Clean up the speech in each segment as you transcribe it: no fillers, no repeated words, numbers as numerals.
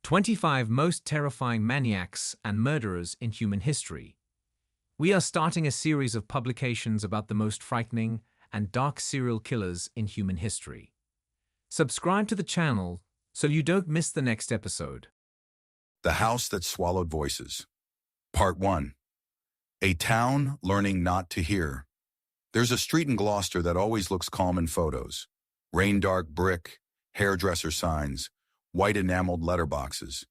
25 Most Terrifying Maniacs and Murderers in Human History. We are starting a series of publications about the most frightening and dark serial killers in human history. Subscribe to the channel so you don't miss the next episode. The House That Swallowed Voices. Part 1. A Town Learning Not to Hear. There's a street in Gloucester that always looks calm in photos. Rain-dark brick, hairdresser signs, white enameled letterboxes.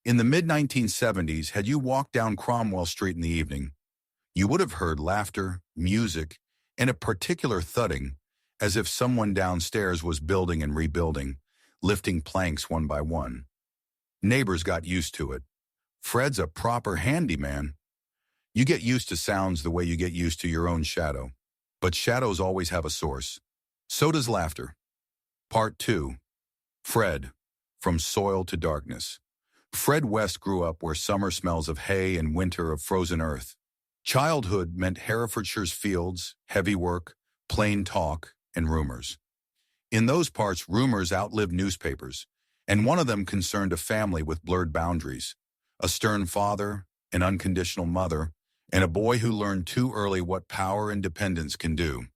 In the mid-1970s, had you walked down Cromwell Street in the evening, you would have heard laughter, music, and a particular thudding, as if someone downstairs was building and rebuilding, lifting planks one by one. Neighbors got used to it. Fred's a proper handyman. You get used to sounds the way you get used to your own shadow. But shadows always have a source. So does laughter. Part 2. Fred, From Soil to Darkness. Fred West grew up where summer smells of hay and winter of frozen earth. Childhood meant Herefordshire's fields, heavy work, plain talk, and rumors. In those parts, rumors outlived newspapers, and one of them concerned a family with blurred boundaries, a stern father, an unconditional mother, and a boy who learned too early what power and dependence can do.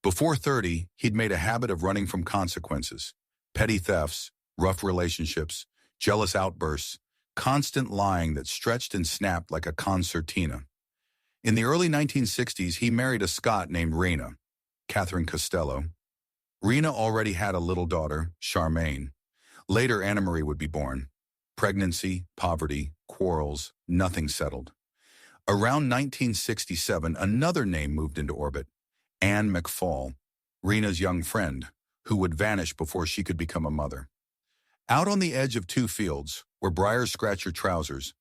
Before 30, he'd made a habit of running from consequences, petty thefts, rough relationships, jealous outbursts, constant lying that stretched and snapped like a concertina. In the early 1960s, he married a Scot named Rena, Catherine Costello. Rena already had a little daughter, Charmaine. Later, Anna Marie would be born. Pregnancy, poverty, quarrels, nothing settled. Around 1967, another name moved into orbit, Anne McFall, Rena's young friend, who would vanish before she could become a mother. Out on the edge of two fields, where briars scratch your trousers,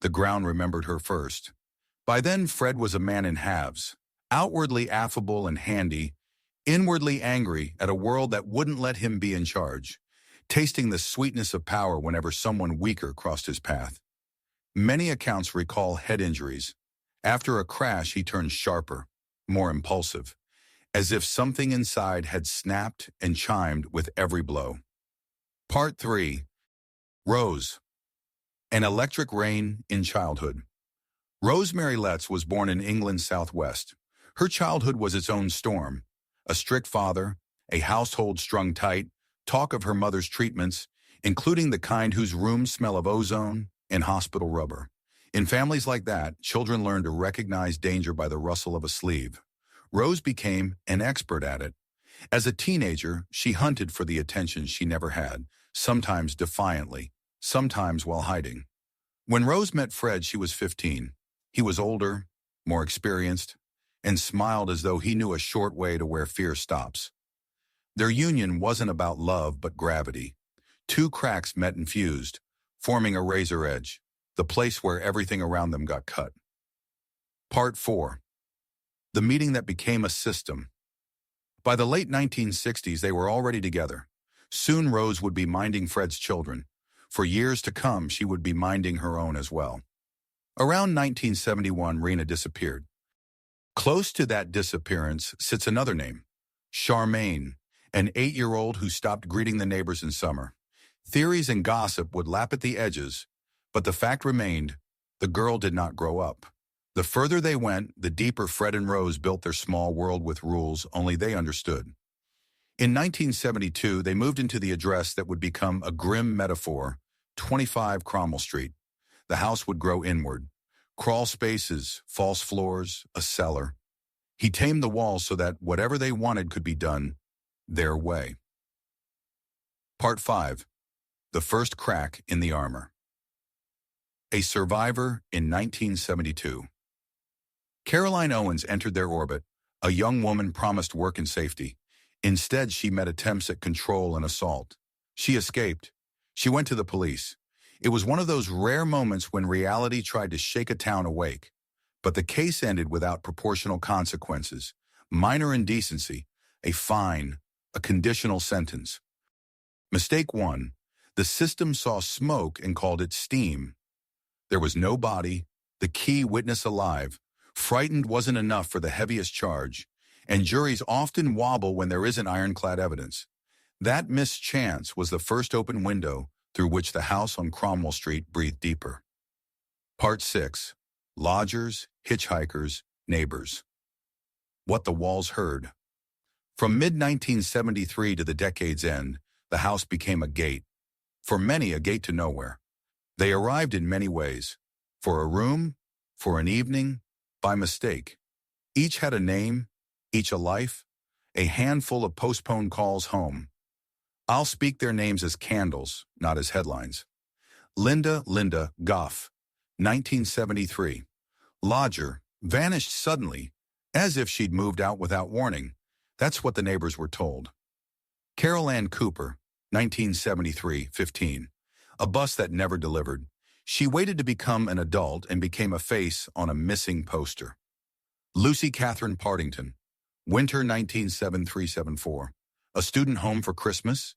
the ground remembered her first. By then, Fred was a man in halves, outwardly affable and handy, inwardly angry at a world that wouldn't let him be in charge, tasting the sweetness of power whenever someone weaker crossed his path. Many accounts recall head injuries. After a crash, he turned sharper, more impulsive, as if something inside had snapped and chimed with every blow. Part 3. Rose. An Electric Rain in Childhood. Rosemary Letts was born in England's southwest. Her childhood was its own storm. A strict father, a household strung tight, talk of her mother's treatments, including the kind whose rooms smell of ozone and hospital rubber. In families like that, children learn to recognize danger by the rustle of a sleeve. Rose became an expert at it. As a teenager, she hunted for the attention she never had, sometimes defiantly, sometimes while hiding. When Rose met Fred, she was 15. He was older, more experienced, and smiled as though he knew a short way to where fear stops. Their union wasn't about love but gravity. Two cracks met and fused, forming a razor edge, the place where everything around them got cut. Part 4. The Meeting That Became a System. By the late 1960s, they were already together. Soon Rose would be minding Fred's children. For years to come, she would be minding her own as well. Around 1971, Rena disappeared. Close to that disappearance sits another name, Charmaine, an 8-year-old who stopped greeting the neighbors in summer. Theories and gossip would lap at the edges, but the fact remained, the girl did not grow up. The further they went, the deeper Fred and Rose built their small world with rules only they understood. In 1972, they moved into the address that would become a grim metaphor, 25 Cromwell Street. The house would grow inward. Crawl spaces, false floors, a cellar. He tamed the walls so that whatever they wanted could be done their way. Part 5. The First Crack in the Armor. A survivor in 1972. Caroline Owens entered their orbit, a young woman promised work and safety. Instead, she met attempts at control and assault. She escaped. She went to the police. It was one of those rare moments when reality tried to shake a town awake. But the case ended without proportional consequences. Minor indecency, a fine, a conditional sentence. Mistake 1. The system saw smoke and called it steam. There was no body, the key witness alive. Frightened wasn't enough for the heaviest charge, and juries often wobble when there isn't ironclad evidence. That missed chance was the first open window, through which the house on Cromwell Street breathed deeper. Part 6. Lodgers, Hitchhikers, Neighbors. What the Walls Heard. From mid-1973 to the decade's end, the house became a gate. For many, a gate to nowhere. They arrived in many ways. For a room, for an evening, by mistake. Each had a name, each a life, a handful of postponed calls home. I'll speak their names as candles, not as headlines. Linda Goff, 1973. Lodger, vanished suddenly, as if she'd moved out without warning. That's what the neighbors were told. Carol Ann Cooper, 1973, 15. A bus that never delivered. She waited to become an adult and became a face on a missing poster. Lucy Catherine Partington, winter 1973-74. A student home for Christmas?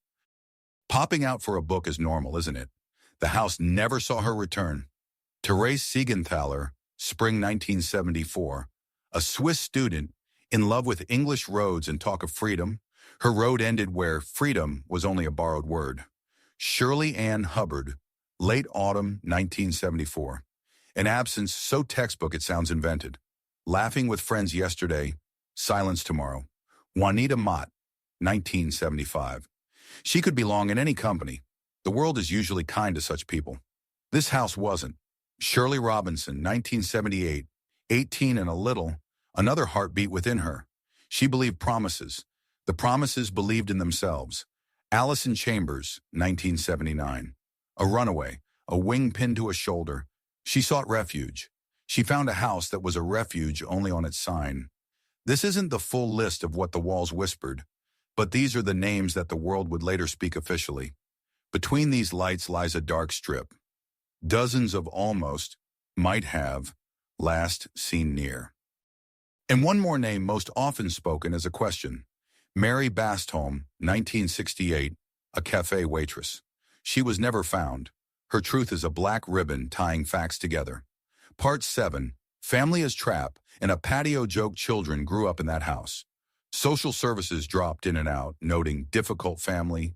Popping out for a book is normal, isn't it? The house never saw her return. Therese Siegenthaler, spring 1974. A Swiss student, in love with English roads and talk of freedom. Her road ended where freedom was only a borrowed word. Shirley Ann Hubbard, late autumn 1974. An absence so textbook it sounds invented. Laughing with friends yesterday, silence tomorrow. Juanita Mott, 1975. She could belong in any company. The world is usually kind to such people. This house wasn't. Shirley Robinson, 1978, 18 and a little, another heartbeat within her. She believed promises. The promises believed in themselves. Allison Chambers, 1979. A runaway, a wing pinned to a shoulder. She sought refuge. She found a house that was a refuge only on its sign. This isn't the full list of what the walls whispered, but these are the names that the world would later speak officially. Between these lights lies a dark strip. Dozens of almost, might have, last seen near. And one more name most often spoken as a question. Mary Bastholm, 1968, a cafe waitress. She was never found. Her truth is a black ribbon tying facts together. Part 7. Family as trap, and a patio joke. Children grew up in that house. Social services dropped in and out, noting difficult family,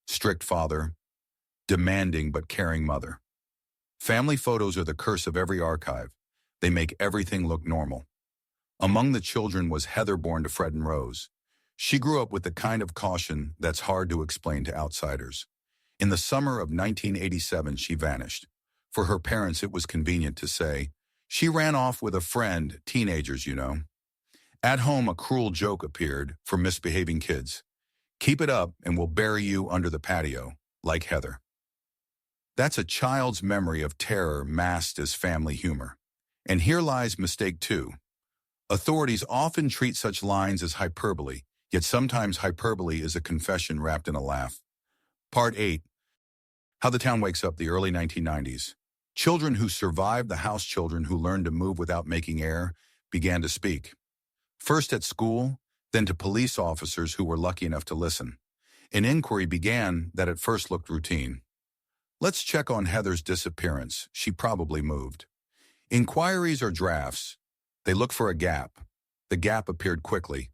strict father, demanding but caring mother. Family photos are the curse of every archive. They make everything look normal. Among the children was Heather, born to Fred and Rose. She grew up with the kind of caution that's hard to explain to outsiders. In the summer of 1987, she vanished. For her parents, it was convenient to say, "She ran off with a friend, teenagers, you know." At home, a cruel joke appeared for misbehaving kids. "Keep it up and we'll bury you under the patio, like Heather." That's a child's memory of terror masked as family humor. And here lies mistake 2. Authorities often treat such lines as hyperbole, yet sometimes hyperbole is a confession wrapped in a laugh. Part 8. How the town wakes up. The early 1990s. Children who survived the house, children who learned to move without making air, began to speak. First at school, then to police officers who were lucky enough to listen. An inquiry began that at first looked routine. Let's check on Heather's disappearance. She probably moved. Inquiries are drafts. They look for a gap. The gap appeared quickly.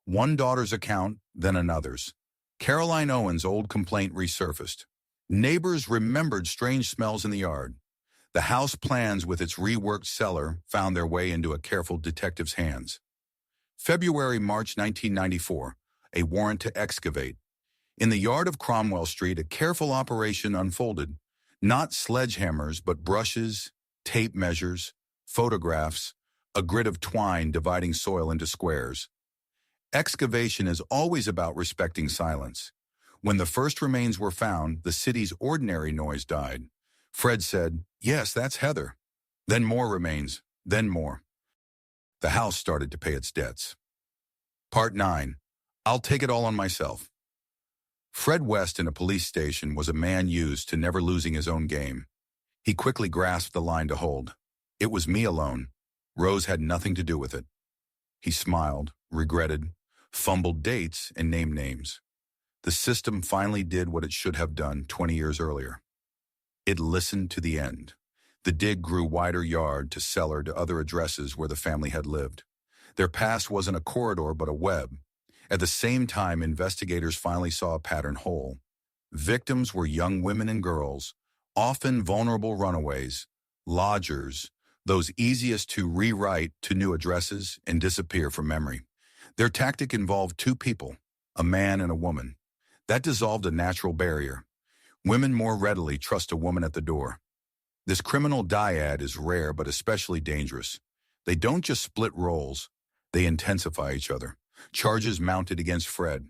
One daughter's account, then another's. Caroline Owen's old complaint resurfaced. Neighbors remembered strange smells in the yard. The house plans with its reworked cellar found their way into a careful detective's hands. February-March 1994, a warrant to excavate. In the yard of Cromwell Street, a careful operation unfolded. Not sledgehammers, but brushes, tape measures, photographs, a grid of twine dividing soil into squares. Excavation is always about respecting silence. When the first remains were found, the city's ordinary noise died. Fred said, "Yes, that's Heather." Then more remains, then more. The house started to pay its debts. Part 9. I'll take it all on myself. Fred West in a police station was a man used to never losing his own game. He quickly grasped the line to hold. It was me alone. Rose had nothing to do with it. He smiled, regretted, fumbled dates, and named names. The system finally did what it should have done 20 years earlier. It listened to the end. The dig grew wider, yard to cellar to other addresses where the family had lived. Their past wasn't a corridor but a web. At the same time, investigators finally saw a pattern hole. Victims were young women and girls, often vulnerable runaways, lodgers, those easiest to rewrite to new addresses and disappear from memory. Their tactic involved two people, a man and a woman. That dissolved a natural barrier. Women more readily trust a woman at the door. This criminal dyad is rare but especially dangerous. They don't just split roles, they intensify each other. Charges mounted against Fred.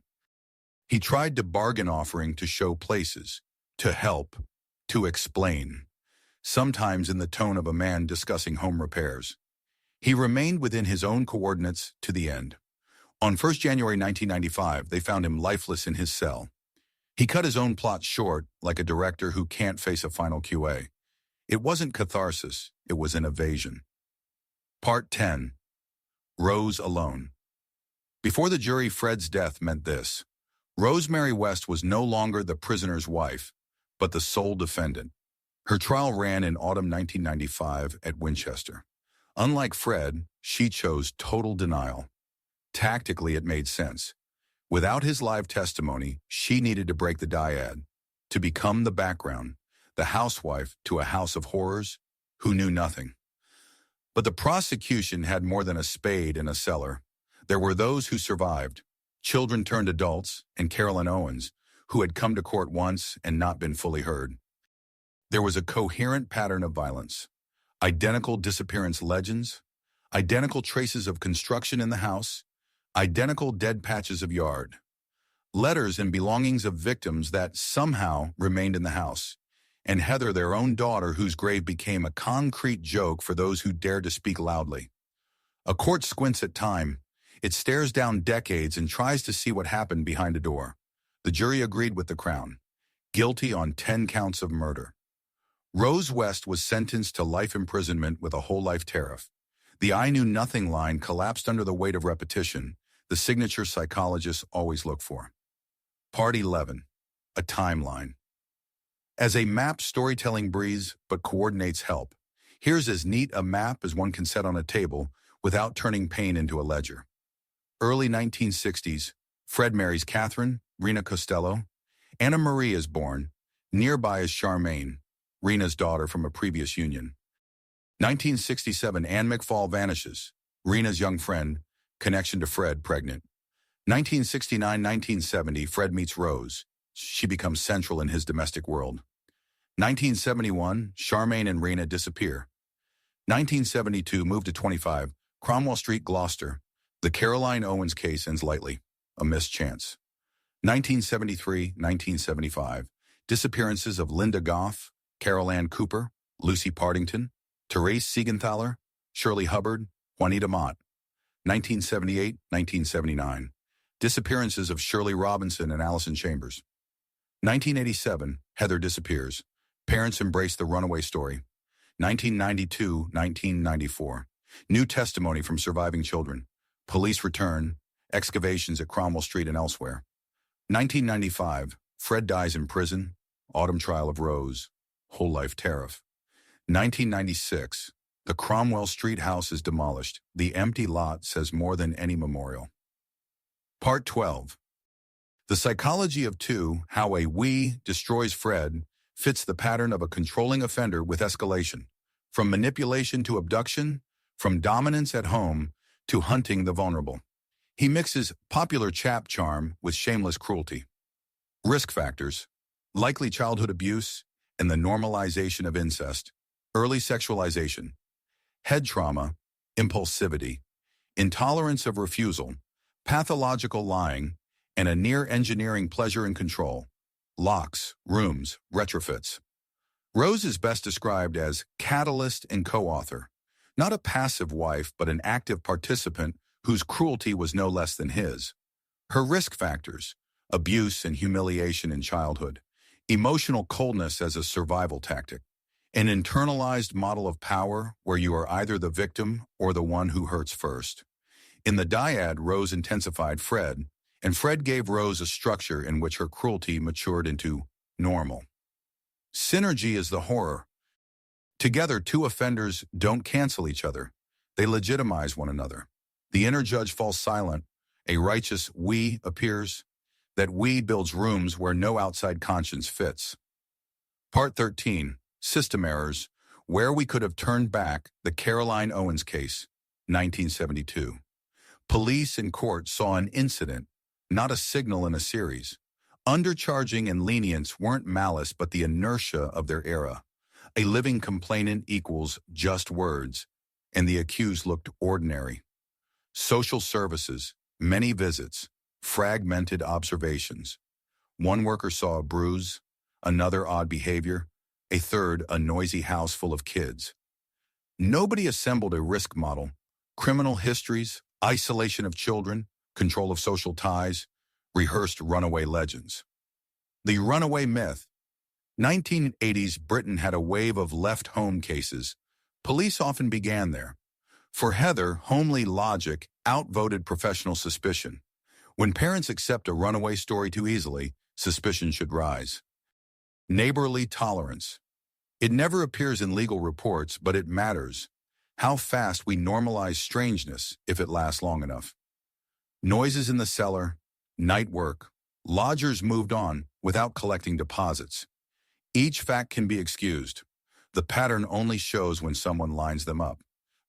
He tried to bargain, offering to show places, to help, to explain, sometimes in the tone of a man discussing home repairs. He remained within his own coordinates to the end. On 1st January 1995, they found him lifeless in his cell. He cut his own plot short, like a director who can't face a final QA. It wasn't catharsis, it was an evasion. Part 10. Rose Alone. Before the jury, Fred's death meant this. Rosemary West was no longer the prisoner's wife, but the sole defendant. Her trial ran in autumn 1995 at Winchester. Unlike Fred, she chose total denial. Tactically, it made sense. Without his live testimony, she needed to break the dyad, to become the background, the housewife to a house of horrors who knew nothing. But the prosecution had more than a spade in a cellar. There were those who survived, children turned adults, and Carolyn Owens, who had come to court once and not been fully heard. There was a coherent pattern of violence, identical disappearance legends, identical traces of construction in the house, identical dead patches of yard, letters and belongings of victims that somehow remained in the house, and Heather, their own daughter, whose grave became a concrete joke for those who dared to speak loudly. A court squints at time. It stares down decades and tries to see what happened behind a door. The jury agreed with the Crown. Guilty on 10 counts of murder. Rose West was sentenced to life imprisonment with a whole life tariff. The I knew nothing line collapsed under the weight of repetition, the signature psychologists always look for. Part 11. A timeline. As a map, storytelling breathes but coordinates help. Here's as neat a map as one can set on a table without turning pain into a ledger. Early 1960s, Fred marries Catherine, Rena Costello. Anna Marie is born. Nearby is Charmaine, Rena's daughter from a previous union. 1967, Ann McFall vanishes. Rena's young friend, connection to Fred, pregnant. 1969-1970, Fred meets Rose. She becomes central in his domestic world. 1971, Charmaine and Rena disappear. 1972, move to 25, Cromwell Street, Gloucester. The Caroline Owens case ends lightly, a missed chance. 1973-1975, disappearances of Linda Goff, Carol Ann Cooper, Lucy Partington, Therese Siegenthaler, Shirley Hubbard, Juanita Mott. 1978-1979, disappearances of Shirley Robinson and Allison Chambers. 1987, Heather disappears. Parents embrace the runaway story. 1992-1994, new testimony from surviving children. Police return, excavations at Cromwell Street and elsewhere. 1995, Fred dies in prison, autumn trial of Rose, whole life tariff. 1996, the Cromwell Street house is demolished. The empty lot says more than any memorial. Part 12. The psychology of two, how a we destroys Fred, fits the pattern of a controlling offender with escalation, from manipulation to abduction, from dominance at home to hunting the vulnerable. He mixes popular chap charm with shameless cruelty. Risk factors, likely childhood abuse and the normalization of incest, early sexualization, head trauma, impulsivity, intolerance of refusal, pathological lying, and a near-engineering pleasure and control, locks, rooms, retrofits. Rose is best described as catalyst and co-author, not a passive wife but an active participant whose cruelty was no less than his. Her risk factors, abuse and humiliation in childhood, emotional coldness as a survival tactic, an internalized model of power where you are either the victim or the one who hurts first. In the dyad, Rose intensified Fred, and Fred gave Rose a structure in which her cruelty matured into normal. Synergy is the horror. Together, two offenders don't cancel each other. They legitimize one another. The inner judge falls silent. A righteous we appears. that we builds rooms where no outside conscience fits. Part 13, System Errors, Where We Could Have Turned Back the Caroline Owens Case, 1972. Police and court saw an incident, not a signal in a series. Undercharging and lenience weren't malice but the inertia of their era. A living complainant equals just words, and the accused looked ordinary. Social services, many visits, fragmented observations. One worker saw a bruise, another odd behavior, a third a noisy house full of kids. Nobody assembled a risk model, criminal histories, isolation of children, control of social ties, rehearsed runaway legends. The runaway myth. 1980s Britain had a wave of left home cases. Police often began there. For Heather, homely logic outvoted professional suspicion. When parents accept a runaway story too easily, suspicion should rise. Neighborly tolerance. It never appears in legal reports, but it matters. How fast we normalize strangeness if it lasts long enough. Noises in the cellar, night work. Lodgers moved on without collecting deposits. Each fact can be excused. The pattern only shows when someone lines them up.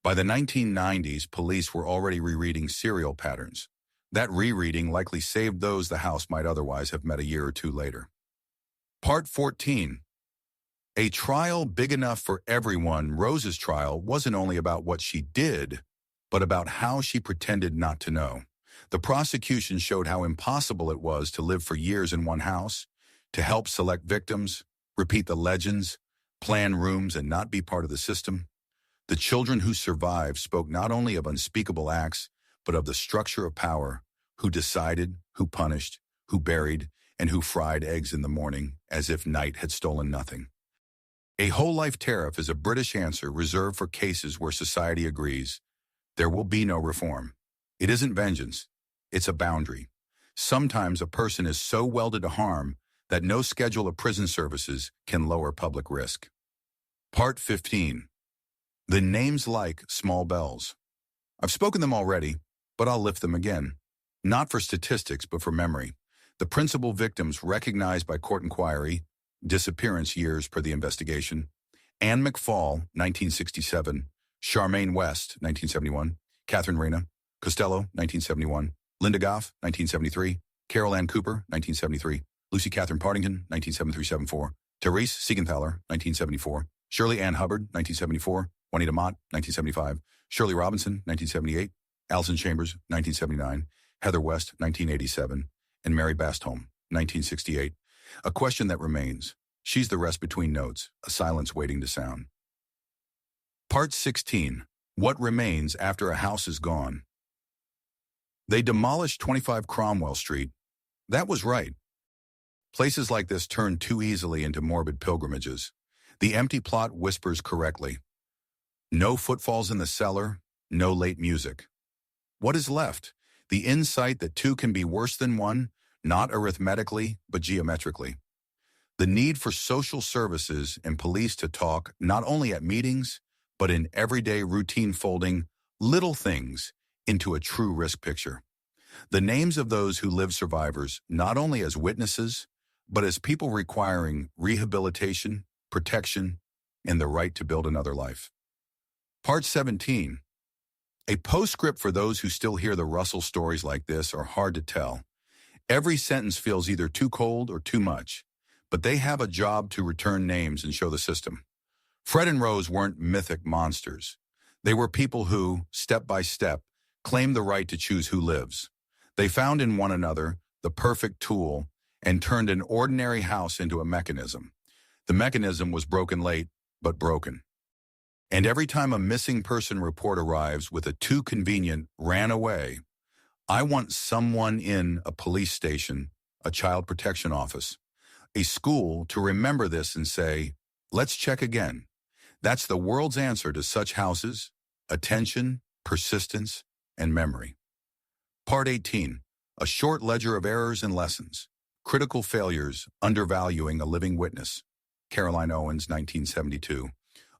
By the 1990s, police were already rereading serial patterns. That rereading likely saved those the house might otherwise have met a year or two later. Part 14. A trial big enough for everyone. Rose's trial wasn't only about what she did, but about how she pretended not to know. The prosecution showed how impossible it was to live for years in one house, to help select victims, repeat the legends, plan rooms, and not be part of the system. The children who survived spoke not only of unspeakable acts, but of the structure of power, who decided, who punished, who buried, and who fried eggs in the morning as if night had stolen nothing. A whole-life tariff is a British answer reserved for cases where society agrees there will be no reform. It isn't vengeance, it's a boundary. Sometimes a person is so welded to harm that no schedule of prison services can lower public risk. Part 15. The names like small bells. I've spoken them already, but I'll lift them again. Not for statistics, but for memory. The principal victims recognized by court inquiry, disappearance years per the investigation: Anne McFall, 1967, Charmaine West, 1971, Catherine Reyna, Costello, 1971, Linda Goff, 1973, Carol Ann Cooper, 1973, Lucy Catherine Partington, 1973-74, Therese Siegenthaler, 1974, Shirley Ann Hubbard, 1974, Juanita Mott, 1975, Shirley Robinson, 1978, Allison Chambers, 1979, Heather West, 1987, and Mary Bastholm, 1968. A question that remains. She's the rest between notes, a silence waiting to sound. Part 16. What remains after a house is gone? They demolished 25 Cromwell Street. That was right. Places like this turn too easily into morbid pilgrimages. The empty plot whispers correctly. No footfalls in the cellar, no late music. What is left? The insight that two can be worse than one, not arithmetically, but geometrically. The need for social services and police to talk not only at meetings, but in everyday routine, folding little things into a true risk picture. The names of those who live survivors, not only as witnesses, but as people requiring rehabilitation, protection, and the right to build another life. Part 17. A postscript for those who still hear the Russell stories like this are hard to tell. Every sentence feels either too cold or too much, but they have a job to return names and show the system. Fred and Rose weren't mythic monsters. They were people who, step by step, claimed the right to choose who lives. They found in one another the perfect tool and turned an ordinary house into a mechanism. The mechanism was broken late, but broken. And every time a missing person report arrives with a too convenient ran away, I want someone in a police station, a child protection office, a school to remember this and say, let's check again. That's the world's answer to such houses: attention, persistence, and memory. Part 18. A short ledger of errors and lessons. Critical failures, undervaluing a living witness. Caroline Owens, 1972.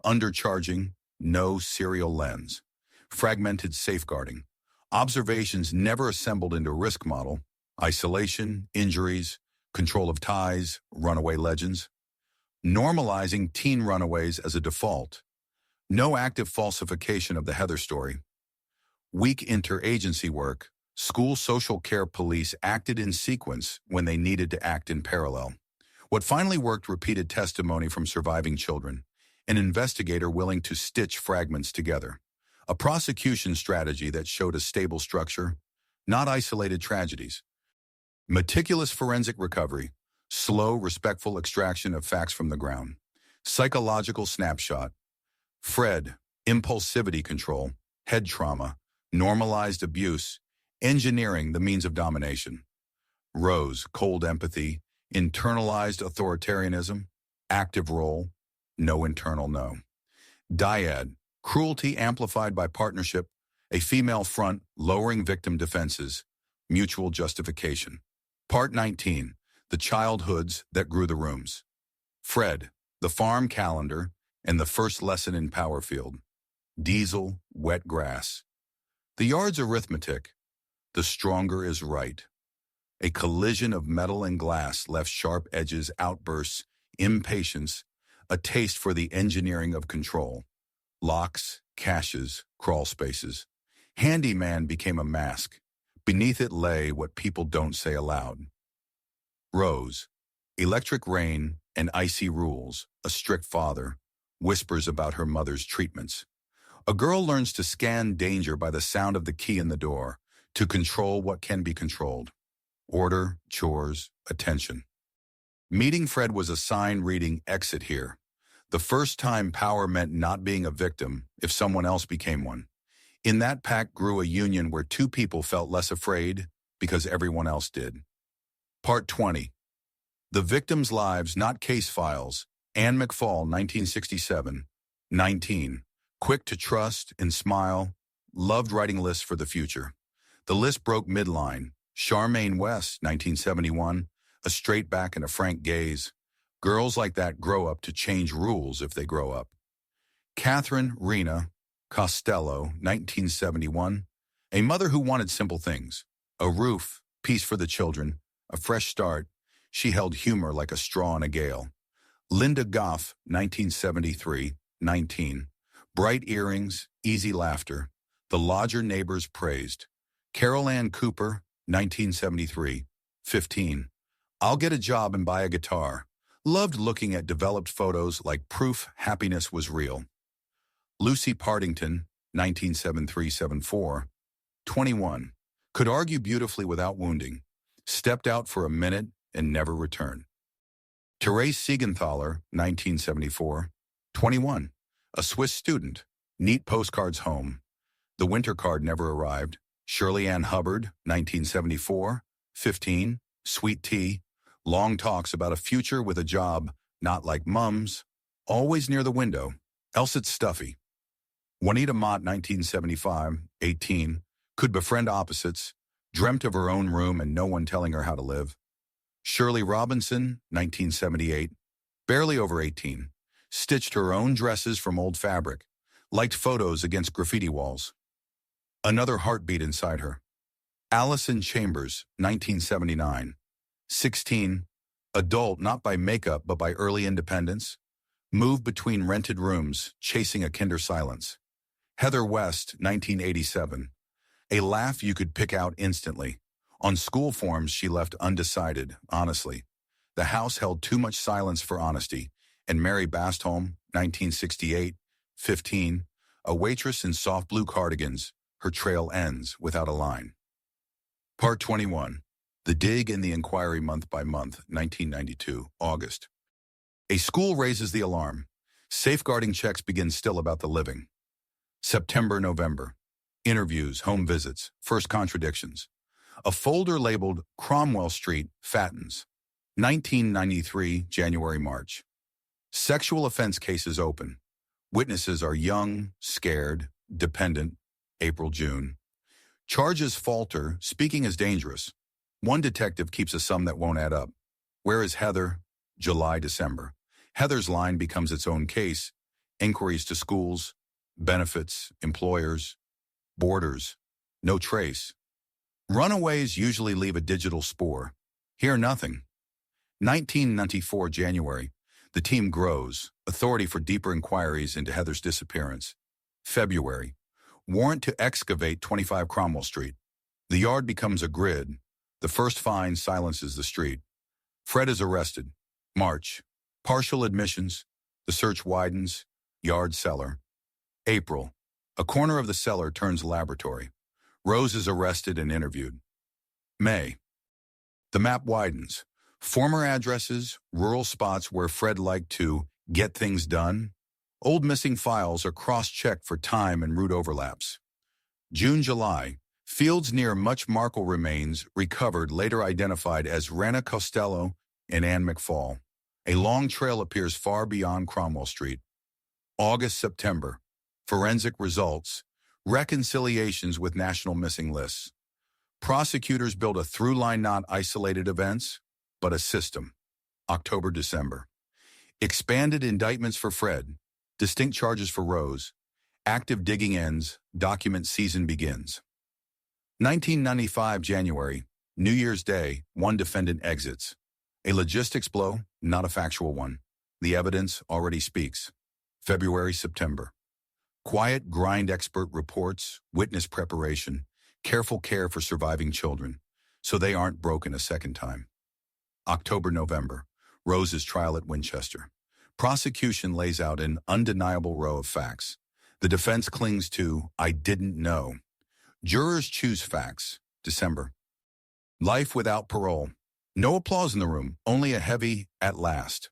Undercharging, no serial lens. Fragmented safeguarding. Observations never assembled into risk model. Isolation, injuries, control of ties, runaway legends. Normalizing teen runaways as a default. No active falsification of the Heather story. Weak interagency work. School social care police acted in sequence when they needed to act in parallel. What finally worked: repeated testimony from surviving children. An investigator willing to stitch fragments together. A prosecution strategy that showed a stable structure, not isolated tragedies. Meticulous forensic recovery. Slow, respectful extraction of facts from the ground. Psychological snapshot. Fred, impulsivity control, head trauma, normalized abuse, engineering the means of domination. Rose, cold empathy, internalized authoritarianism, active role, no internal no. Dyad, cruelty amplified by partnership, a female front, lowering victim defenses, mutual justification. Part 19, the childhoods that grew the rooms. Fred, the farm calendar, and the first lesson in Powerfield. Diesel, wet grass. The yard's arithmetic, the stronger is right. A collision of metal and glass left sharp edges, outbursts, impatience, a taste for the engineering of control. Locks, caches, crawl spaces. Handyman became a mask. Beneath it lay what people don't say aloud. Rose, electric rain and icy rules, a strict father, whispers about her mother's treatments. A girl learns to scan danger by the sound of the key in the door, to control what can be controlled. Order, chores, attention. Meeting Fred was a sign reading exit here. The first time power meant not being a victim if someone else became one. In that pact grew a union where two people felt less afraid because everyone else did. Part 20. The Victims' Lives, Not Case Files. Anne McFall, 1967. 19. Quick to trust and smile. Loved writing lists for the future. The list broke midline. Charmaine West, 1971. A straight back and a frank gaze. Girls like that grow up to change rules if they grow up. Catherine Rena Costello, 1971. A mother who wanted simple things. A roof, peace for the children, a fresh start. She held humor like a straw in a gale. Linda Goff, 1973, 19. Bright earrings, easy laughter. The lodger neighbors praised. Carol Ann Cooper, 1973, 15. I'll get a job and buy a guitar. Loved looking at developed photos like proof happiness was real. Lucy Partington, 1973-74, 21. Could argue beautifully without wounding. Stepped out for a minute and never returned. Therese Siegenthaler, 1974, 21. A Swiss student. Neat postcards home. The winter card never arrived. Shirley Ann Hubbard, 1974, 15. Sweet tea. Long talks about a future with a job, not like Mum's. Always near the window, else it's stuffy. Juanita Mott, 1975, 18. Could befriend opposites. Dreamt of her own room and no one telling her how to live. Shirley Robinson, 1978. Barely over 18. Stitched her own dresses from old fabric. Liked photos against graffiti walls. Another heartbeat inside her. Allison Chambers, 1979. 16. Adult not by makeup but by early independence. Moved between rented rooms, chasing a kinder silence. Heather West, 1987. A laugh you could pick out instantly. On school forms she left undecided, honestly. The house held too much silence for honesty. And Mary Bastholm, 1968, 15. A waitress in soft blue cardigans. Her trail ends without a line. Part 21. The Dig in the Inquiry, month by month, 1992, August. A school raises the alarm. Safeguarding checks begin still about the living. September, November. Interviews, home visits, first contradictions. A folder labeled Cromwell Street fattens. 1993, January, March. Sexual offense cases open. Witnesses are young, scared, dependent. April, June. Charges falter, speaking is dangerous. One detective keeps a sum that won't add up. Where is Heather? July, December. Heather's line becomes its own case. Inquiries to schools, benefits, employers, borders. No trace. Runaways usually leave a digital spore. Here, nothing. 1994 January. The team grows. Authority for deeper inquiries into Heather's disappearance. February. Warrant to excavate 25 Cromwell Street. The yard becomes a grid. The first find silences the street. Fred is arrested. March. Partial admissions. The search widens. Yard cellar. April. A corner of the cellar turns laboratory. Rose is arrested and interviewed. May. The map widens. Former addresses, rural spots where Fred liked to get things done. Old missing files are cross-checked for time and route overlaps. June, July. Fields near Much Markle remains recovered, later identified as Rana Costello and Ann McFall. A long trail appears far beyond Cromwell Street. August, September. Forensic results. Reconciliations with national missing lists. Prosecutors build a through-line, not isolated events, but a system. October, December. Expanded indictments for Fred. Distinct charges for Rose. Active digging ends. Document season begins. 1995 January. New Year's Day. One defendant exits. A logistics blow, not a factual one. The evidence already speaks. February, September. Quiet grind expert reports, witness preparation, careful care for surviving children, so they aren't broken a second time. October, November. Rose's trial at Winchester. Prosecution lays out an undeniable row of facts. The defense clings to, I didn't know. Jurors choose facts. December. Life without parole. No applause in the room, only a heavy, at last.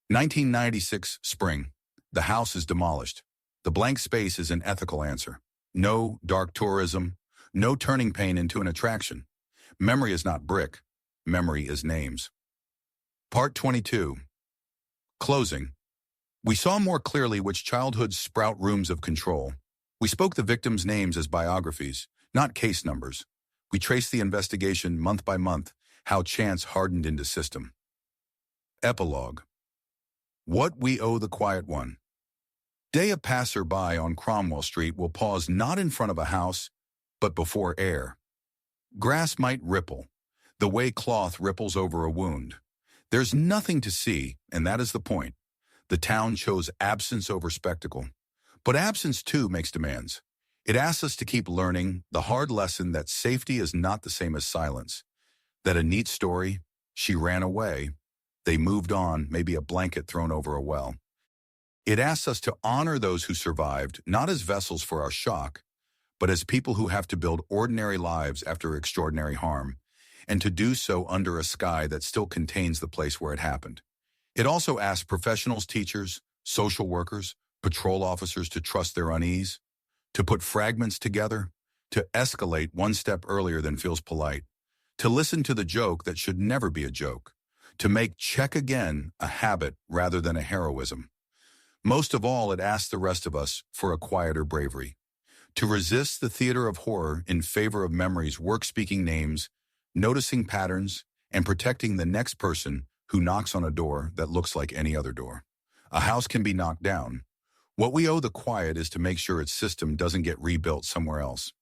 1996 spring. The house is demolished. The blank space is an ethical answer. No dark tourism, no turning pain into an attraction. Memory is not brick. Memory is names. Part 22. Closing. We saw more clearly which childhoods sprout rooms of control. We spoke the victims' names as biographies, not case numbers. We traced the investigation month by month, how chance hardened into system. Epilogue. What we owe the quiet one. Day a passerby on Cromwell Street will pause not in front of a house, but before air. Grass might ripple, the way cloth ripples over a wound. There's nothing to see, and that is the point. The town chose absence over spectacle. But absence, too, makes demands. It asks us to keep learning the hard lesson that safety is not the same as silence. That a neat story, she ran away, they moved on, maybe a blanket thrown over a well. It asks us to honor those who survived, not as vessels for our shock, but as people who have to build ordinary lives after extraordinary harm, and to do so under a sky that still contains the place where it happened. It also asks professionals, teachers, social workers, patrol officers to trust their unease, to put fragments together, to escalate one step earlier than feels polite, to listen to the joke that should never be a joke, to make check again a habit rather than a heroism. Most of all, it asks the rest of us for a quieter bravery, to resist the theater of horror in favor of memories, work speaking names, noticing patterns, and protecting the next person who knocks on a door that looks like any other door. A house can be knocked down. What we owe the quiet is to make sure its system doesn't get rebuilt somewhere else.